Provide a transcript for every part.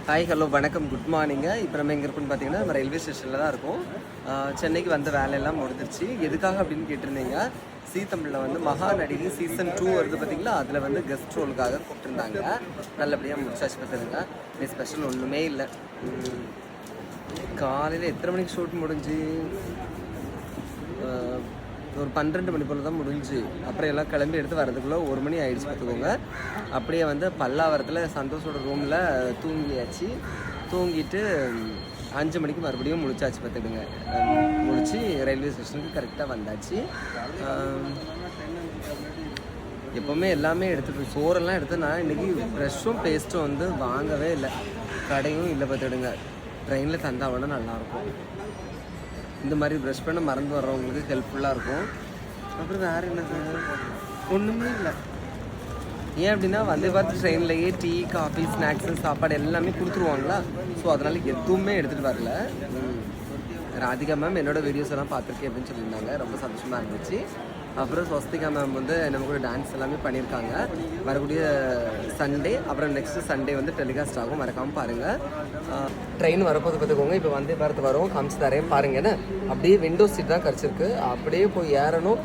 Hi hello வணக்கம் good மார்னிங்க. இப்போ நம்ம எங்கே இருக்குன்னு பார்த்தீங்கன்னா நம்ம ரயில்வே ஸ்டேஷனில் தான் இருக்கோம். சென்னைக்கு வந்த வேலையெல்லாம் முடிஞ்சிருச்சு. எதுக்காக அப்படின்னு கேட்டிருந்தீங்க. சி தமிழில் வந்து மகா நடிகை சீசன் 2 வருது பார்த்தீங்களா, அதில் வந்து கெஸ்ட் ரோலுக்காக கூப்பிட்டுருந்தாங்க. நல்லபடியாக முடிச்சாச்சு பார்த்துருங்க. இது ஸ்பெஷல் ஒன்றுமே இல்லை. காலையில் எத்தனை மணிக்கு ஷூட் முடிஞ்சு ஒரு 12 மணி போல் தான் முடிஞ்சு. அப்புறம் எல்லாம் கிளம்பி எடுத்து வரதுக்குள்ளே 1 மணி ஆகிடுச்சு பார்த்துக்கோங்க. அப்படியே வந்து பல்லாவரத்தில் சந்தோஷோட ரூமில் தூங்கியாச்சு. தூங்கிட்டு 5 மணிக்கு மறுபடியும் முழிச்சாச்சு பார்த்துடுங்க. முழிச்சு ரயில்வே ஸ்டேஷனுக்கு கரெக்டாக வந்தாச்சு. எப்போவுமே எல்லாமே எடுத்துகிட்டு சோறெல்லாம் எடுத்து நான் இன்றைக்கி ப்ரெஷ்ஷும் பேஸ்ட்டும் வந்து வாங்கவே இல்லை. கடையும் இல்லை பார்த்துடுங்க. ட்ரெயினில் தந்தாவோட நல்லாயிருக்கும். இந்த மாதிரி ப்ரஷ் பண்ண மறந்து வர்றவங்களுக்கு ஹெல்ப்ஃபுல்லாக இருக்கும். அப்புறம் வேறு என்னது ஒன்றுமே இல்லை. ஏன் அப்படின்னா வந்தே பார்த்து ட்ரெயின்லேயே டீ காஃபி ஸ்நாக்ஸு சாப்பாடு எல்லாமே கொடுத்துருவாங்களா. ஸோ அதனால் எதுவுமே எடுத்துகிட்டு வரல. ராதிகா மேம் என்னோடய வீடியோஸ் எல்லாம் பார்த்துருக்கேன் அப்படின்னு சொல்லியிருந்தாங்க. ரொம்ப சந்தோஷமாக இருந்துச்சு. அப்புறம் ஸ்வஸ்திகா மேம் வந்து நம்ம கூட டான்ஸ் எல்லாமே பண்ணியிருக்காங்க. வரக்கூடிய சண்டே அப்புறம் நெக்ஸ்ட்டு சண்டே வந்து டெலிகாஸ்ட் ஆகும், மறக்காமல் பாருங்கள். ட்ரெயின் வரப்போது பார்த்துக்கோங்க. இப்போ வந்தே பாரத் வரும், காமிச்சு தரேன் பாருங்கன்னு. அப்படியே விண்டோ சீட் தான் கிடச்சிருக்கு. அப்படியே போய் ஏறணும்,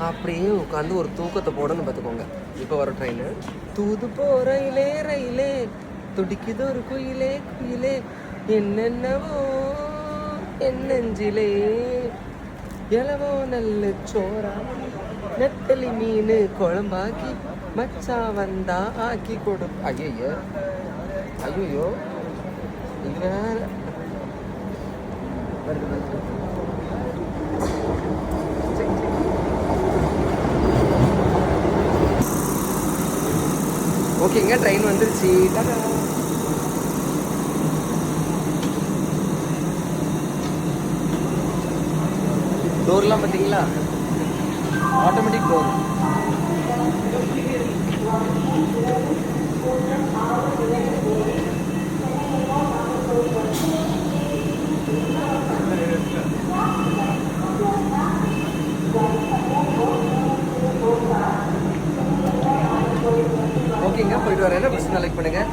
அப்படியே உட்காந்து ஒரு தூக்கத்தை போடணும் பார்த்துக்கோங்க. இப்போ வரும் ட்ரெயின். தூது போறையிலே ரயிலே துடிக்குது ஒரு குயிலே குயிலே என்னென்னவோ என்னெஞ்சிலே எலவோ நல்ல சோறா நெத்தலி மீன் குழம்பாக்கி மச்சா வந்தா ஆக்கி கொடு. ஐயோ ஐயோ இது வேற ஓகேங்க. ட்ரெயின் வந்துருச்சு. டோர்லாம் பார்த்தீங்களா, ஆட்டோமேட்டிக் டோர். ஓகேங்க, போயிட்டு வரேன். பிடிச்சி லைக் பண்ணுங்கள்.